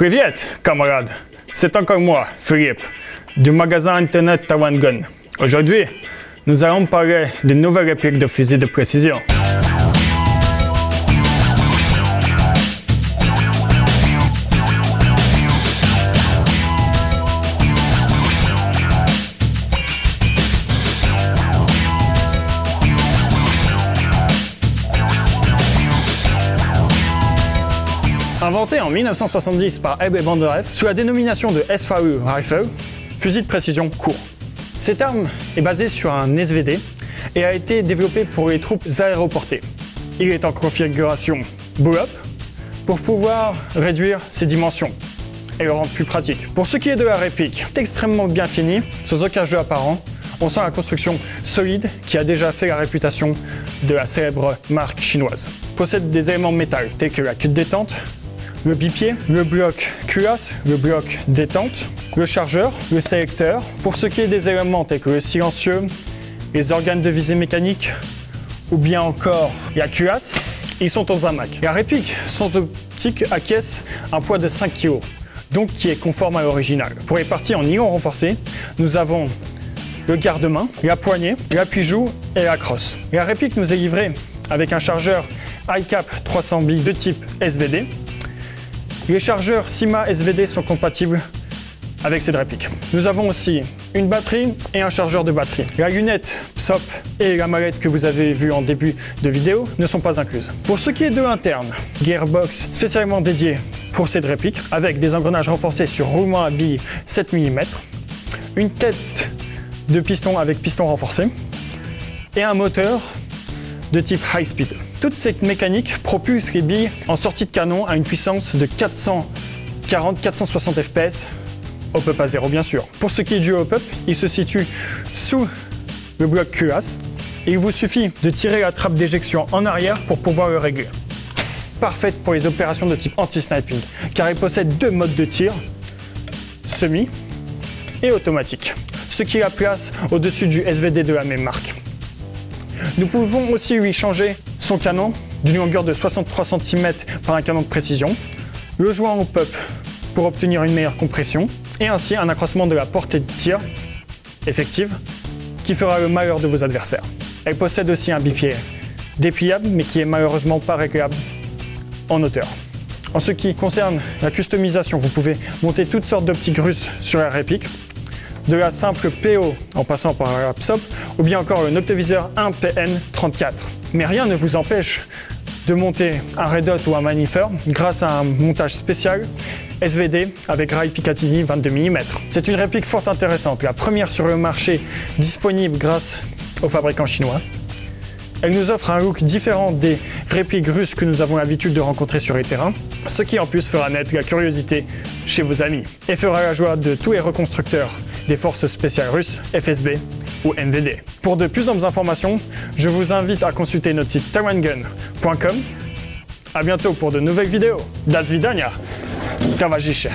Привет, camarades! C'est encore moi, Philippe, du magasin internet Taiwan Gun. Aujourd'hui, nous allons parler d'une nouvelle réplique de fusil de précision. Inventé en 1970 par Eb et Banderev sous la dénomination de SVU Rifle, fusil de précision court. Cette arme est basée sur un SVD et a été développée pour les troupes aéroportées. Il est en configuration bull-up pour pouvoir réduire ses dimensions et le rendre plus pratique. Pour ce qui est de la réplique, extrêmement bien finie, sans aucun jeu apparent. On sent la construction solide qui a déjà fait la réputation de la célèbre marque chinoise. Possède des éléments métal tels que la queue de détente, le bipied, le bloc culasse, le bloc détente, le chargeur, le sélecteur. Pour ce qui est des éléments tels que le silencieux, les organes de visée mécanique ou bien encore la culasse, ils sont en Zamac. La réplique sans optique acquiesce un poids de 5 kg, donc qui est conforme à l'original. Pour les parties en nylon renforcé, nous avons le garde-main, la poignée, l'appui-joue et la crosse. La réplique nous est livrée avec un chargeur ICAP 300B de type SVD. Les chargeurs CIMA SVD sont compatibles avec cette réplique. Nous avons aussi une batterie et un chargeur de batterie. La lunette PSOP et la mallette que vous avez vue en début de vidéo ne sont pas incluses. Pour ce qui est de l'interne, gearbox spécialement dédié pour cette réplique avec des engrenages renforcés sur roulement à billes 7 mm, une tête de piston avec piston renforcé et un moteur de type high speed. Toute cette mécanique propulse les billes en sortie de canon à une puissance de 440-460 fps, hop-up à 0 bien sûr. Pour ce qui est du hop-up, il se situe sous le bloc culasse et il vous suffit de tirer la trappe d'éjection en arrière pour pouvoir le régler. Parfaite pour les opérations de type anti-sniping car il possède deux modes de tir, semi et automatique, ce qui la place au-dessus du SVD de la même marque. Nous pouvons aussi lui changer son canon d'une longueur de 63 cm par un canon de précision, le joint au pop pour obtenir une meilleure compression et ainsi un accroissement de la portée de tir effective qui fera le malheur de vos adversaires. Elle possède aussi un bipied dépliable mais qui est malheureusement pas réglable en hauteur. En ce qui concerne la customisation, vous pouvez monter toutes sortes d'optiques russes sur la réplique, de la simple PO en passant par la PSOP ou bien encore le Noctoviseur 1PN34. Mais rien ne vous empêche de monter un Red Dot ou un Manifer grâce à un montage spécial SVD avec rail Picatinny 22 mm. C'est une réplique fort intéressante, la première sur le marché disponible grâce aux fabricants chinois. Elle nous offre un look différent des répliques russes que nous avons l'habitude de rencontrer sur les terrains, ce qui en plus fera naître la curiosité chez vos amis et fera la joie de tous les reconstructeurs des forces spéciales russes, FSB ou NVD. Pour de plus amples informations, je vous invite à consulter notre site taiwangun.com. A bientôt pour de nouvelles vidéos. Das vidania. Towarzysche.